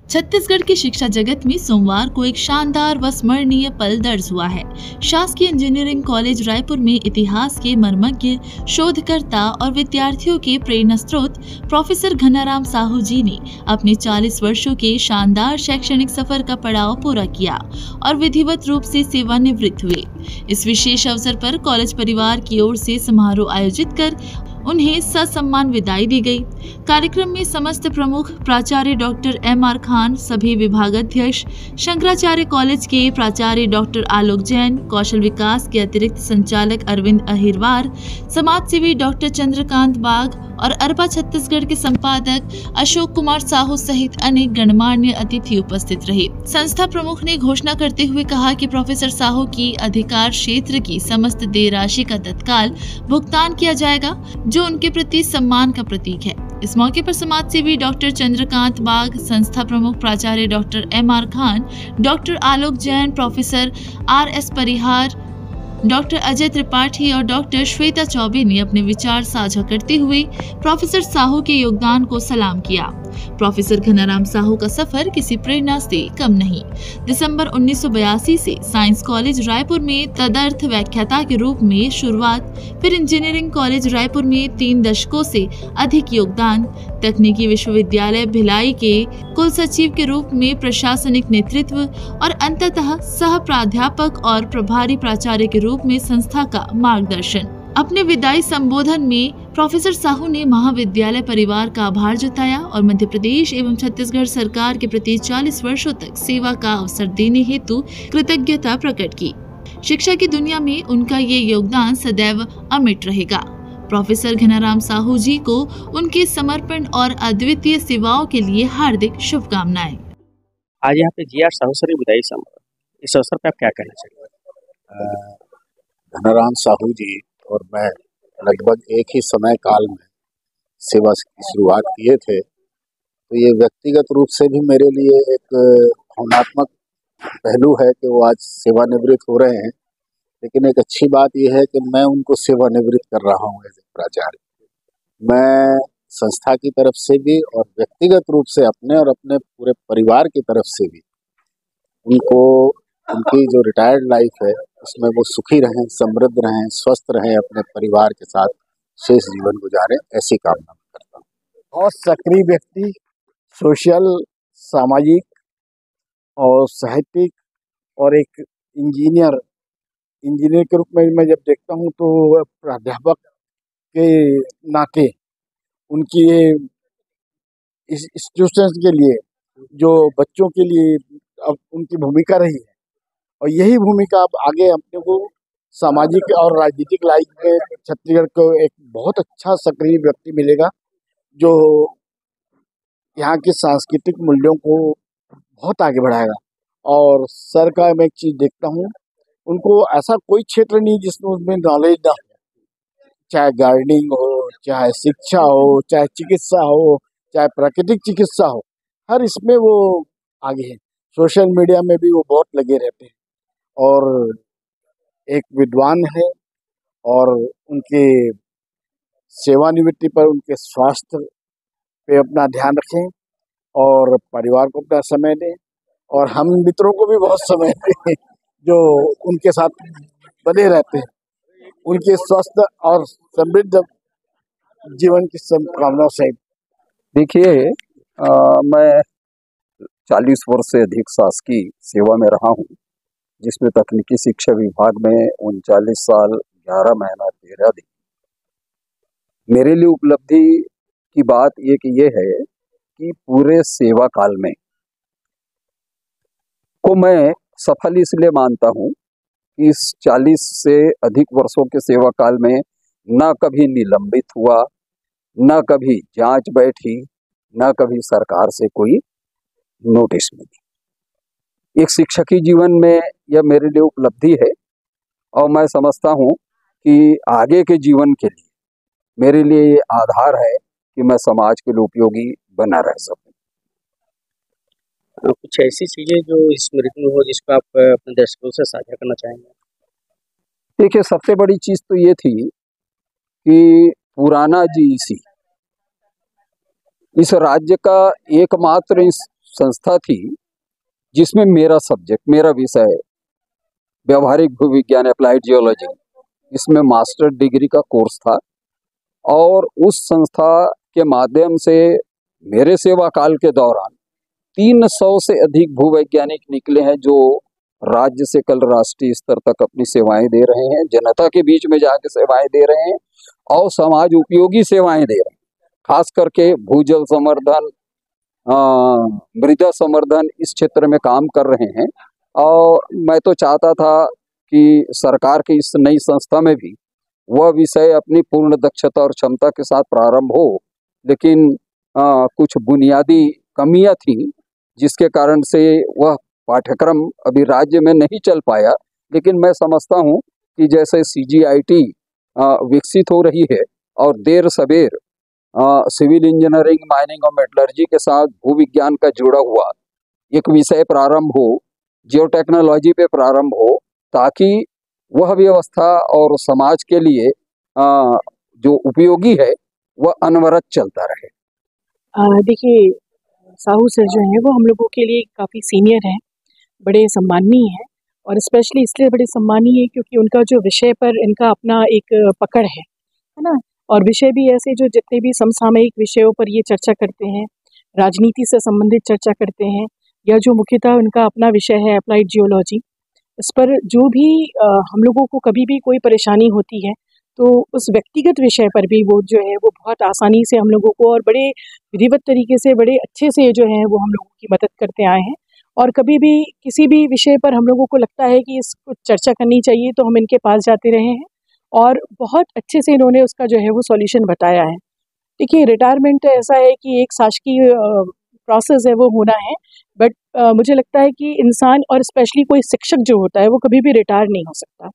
छत्तीसगढ़ की शिक्षा जगत में सोमवार को एक शानदार व स्मरणीय पल दर्ज हुआ है। शासकीय इंजीनियरिंग कॉलेज रायपुर में इतिहास के मर्मज्ञ, शोधकर्ता और विद्यार्थियों के प्रेरणा स्रोत प्रोफेसर घनाराम साहू जी ने अपने 40 वर्षों के शानदार शैक्षणिक सफर का पड़ाव पूरा किया और विधिवत रूप से सेवानिवृत्त हुए। इस विशेष अवसर पर कॉलेज परिवार की ओर से समारोह आयोजित कर उन्हें ससम्मान विदाई दी गई। कार्यक्रम में समस्त प्रमुख प्राचार्य डॉक्टर एम.आर. खान, सभी विभागाध्यक्ष, शंकराचार्य कॉलेज के प्राचार्य डॉक्टर आलोक जैन, कौशल विकास के अतिरिक्त संचालक अरविंद अहिरवार, समाज सेवी डॉक्टर चंद्रकांत बाग और अरबा छत्तीसगढ़ के संपादक अशोक कुमार साहू सहित अनेक गणमान्य अतिथि उपस्थित रहे। संस्था प्रमुख ने घोषणा करते हुए कहा कि प्रोफेसर साहू की अधिकार क्षेत्र की समस्त देय राशि का तत्काल भुगतान किया जाएगा, जो उनके प्रति सम्मान का प्रतीक है। इस मौके पर समाज सेवी डॉक्टर चंद्रकांत बाग, संस्था प्रमुख प्राचार्य डॉक्टर एम.आर. खान, डॉक्टर आलोक जैन, प्रोफेसर आर.एस. परिहार, डॉक्टर अजय त्रिपाठी और डॉक्टर श्वेता चौबे ने अपने विचार साझा करते हुए प्रोफेसर साहू के योगदान को सलाम किया। प्रोफेसर घनाराम साहू का सफर किसी प्रेरणा से कम नहीं। दिसंबर 1982 से साइंस कॉलेज रायपुर में तदर्थ व्याख्याता के रूप में शुरुआत, फिर इंजीनियरिंग कॉलेज रायपुर में 3 दशकों से अधिक योगदान, तकनीकी विश्वविद्यालय भिलाई के कुल सचिव के रूप में प्रशासनिक नेतृत्व और अंततः सह प्राध्यापक और प्रभारी प्राचार्य के रूप में संस्था का मार्गदर्शन। अपने विदाई संबोधन में प्रोफेसर साहू ने महाविद्यालय परिवार का आभार जताया और मध्य प्रदेश एवं छत्तीसगढ़ सरकार के प्रति 40 वर्षों तक सेवा का अवसर देने हेतु कृतज्ञता प्रकट की। शिक्षा की दुनिया में उनका ये योगदान सदैव अमिट रहेगा। प्रोफेसर घनाराम साहू जी को उनके समर्पण और अद्वितीय सेवाओं के लिए हार्दिक शुभकामनाएं। आज यहाँ पे जी.आर. साहू सर विदाई समारोह, इस अवसर पे आप क्या कहना चाहिए? घनाराम साहू जी और मैं लगभग एक ही समय काल में सेवा की शुरुआत किए थे, तो ये व्यक्तिगत रूप से भी मेरे लिए एक भावनात्मक पहलू है कि वो आज सेवानिवृत्त हो रहे हैं। लेकिन एक अच्छी बात यह है कि मैं उनको सेवानिवृत्त कर रहा हूँ एज ए प्राचार्य। मैं संस्था की तरफ से भी और व्यक्तिगत रूप से अपने और अपने पूरे परिवार की तरफ से भी उनको उनकी जो रिटायर्ड लाइफ है उसमें वो सुखी रहें, समृद्ध रहें, स्वस्थ रहें, अपने परिवार के साथ शेष जीवन गुजारें, ऐसी कामना करता हूँ। बहुत सक्रिय व्यक्ति, सोशल, सामाजिक और साहित्यिक और एक इंजीनियर के रूप में मैं जब देखता हूँ तो प्राध्यापक के नाते उनकी इस इंस्टीट्यूशन के लिए, जो बच्चों के लिए अब उनकी भूमिका रही है, और यही भूमिका अब आगे अपने को सामाजिक और राजनीतिक लाइफ में छत्तीसगढ़ को एक बहुत अच्छा सक्रिय व्यक्ति मिलेगा, जो यहाँ के सांस्कृतिक मूल्यों को बहुत आगे बढ़ाएगा। और सर का मैं एक चीज़ देखता हूँ, उनको ऐसा कोई क्षेत्र नहीं जिसमें उसमें नॉलेज ना हो, चाहे गार्डनिंग हो, चाहे शिक्षा हो, चाहे चिकित्सा हो, चाहे प्राकृतिक चिकित्सा हो, हर इसमें वो आगे है। सोशल मीडिया में भी वो बहुत लगे रहते हैं और एक विद्वान है, और उनके सेवानिवृत्ति पर उनके स्वास्थ्य पे अपना ध्यान रखें और परिवार को अपना समय दें, और हम मित्रों को भी बहुत समय दें जो उनके साथ बने रहते हैं। उनके स्वस्थ और समृद्ध जीवन की शुभकामनाओं से। देखिए, मैं 40 वर्ष से अधिक शासकीय सेवा में रहा हूँ, जिसमें तकनीकी शिक्षा विभाग में 39 साल 11 महीना 13 दिन। मेरे लिए उपलब्धि की बात ये है कि पूरे सेवा काल में को मैं सफल इसलिए मानता हूँ कि इस 40 से अधिक वर्षों के सेवा काल में न कभी निलंबित हुआ, न कभी जांच बैठी, न कभी सरकार से कोई नोटिस मिली। एक शिक्षकी जीवन में यह मेरे लिए उपलब्धि है, और मैं समझता हूँ कि आगे के जीवन के लिए मेरे लिए ये आधार है कि मैं समाज के लिए उपयोगी बना रह सकूँ। कुछ ऐसी चीजें जो स्मृति में हो जिसको आप अपने दर्शकों से साझा करना चाहेंगे? देखिए, सबसे बड़ी चीज तो ये थी कि पुराना जीईसी इस राज्य का एकमात्र संस्था थी जिसमें मेरा सब्जेक्ट, मेरा विषय व्यवहारिक भूविज्ञान अप्लाइड जियोलॉजी, इसमें मास्टर डिग्री का कोर्स था। और उस संस्था के माध्यम से मेरे सेवा काल के दौरान 300 से अधिक भूवैज्ञानिक निकले हैं जो राज्य से कल राष्ट्रीय स्तर तक अपनी सेवाएं दे रहे हैं, जनता के बीच में जाके सेवाएं दे रहे हैं और समाज उपयोगी सेवाएं दे रहे हैं। खास करके भूजल संवर्धन, मृदा संवर्धन, इस क्षेत्र में काम कर रहे हैं। और मैं तो चाहता था कि सरकार की इस नई संस्था में भी वह विषय अपनी पूर्ण दक्षता और क्षमता के साथ प्रारंभ हो, लेकिन कुछ बुनियादी कमियां थी जिसके कारण से वह पाठ्यक्रम अभी राज्य में नहीं चल पाया। लेकिन मैं समझता हूं कि जैसे CGIT विकसित हो रही है और देर सवेर सिविल इंजीनियरिंग, माइनिंग और मेटलर्जी के साथ भूविज्ञान का जुड़ा हुआ एक विषय प्रारंभ हो, जियोटेक्नोलॉजी पे प्रारंभ हो, ताकि वह व्यवस्था और समाज के लिए जो उपयोगी है वह अनवरत चलता रहे। देखिए, साहू सर जो हैं वो हम लोगों के लिए काफ़ी सीनियर हैं, बड़े सम्माननीय हैं। और स्पेशली इसलिए बड़े सम्माननीय है क्योंकि उनका जो विषय पर इनका अपना एक पकड़ है ना। और विषय भी ऐसे जो जितने भी समसामयिक विषयों पर ये चर्चा करते हैं, राजनीति से संबंधित चर्चा करते हैं, या जो मुख्यतः उनका अपना विषय है अप्लाइड जियोलॉजी, इस पर जो भी हम लोगों को कभी भी कोई परेशानी होती है तो उस व्यक्तिगत विषय पर भी वो जो है वो बहुत आसानी से हम लोगों को और बड़े विधिवत तरीके से, बड़े अच्छे से जो है वो हम लोगों की मदद करते आए हैं। और कभी भी किसी भी विषय पर हम लोगों को लगता है कि इसको चर्चा करनी चाहिए तो हम इनके पास जाते रहे हैं और बहुत अच्छे से इन्होंने उसका जो है वो सॉल्यूशन बताया है। देखिए, रिटायरमेंट ऐसा है कि एक शासकीय प्रोसेस है वो होना है, बट मुझे लगता है कि इंसान और स्पेशली कोई शिक्षक जो होता है वो कभी भी रिटायर नहीं हो सकता।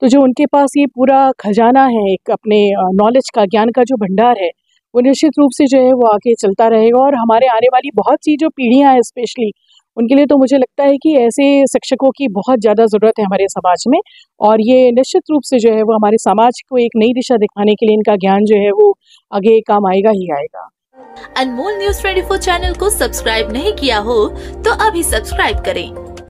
तो जो उनके पास ये पूरा खजाना है एक अपने नॉलेज का, ज्ञान का जो भंडार है, वो निश्चित रूप से जो है वो आगे चलता रहेगा। और हमारे आने वाली बहुत सी जो पीढ़ियां हैं स्पेशली उनके लिए तो मुझे लगता है कि ऐसे शिक्षकों की बहुत ज़्यादा ज़रूरत है हमारे समाज में। और ये निश्चित रूप से जो है वो हमारे समाज को एक नई दिशा दिखाने के लिए इनका ज्ञान जो है वो आगे काम आएगा ही आएगा। अनमोल न्यूज़ 24 चैनल को सब्सक्राइब नहीं किया हो तो अभी सब्सक्राइब करें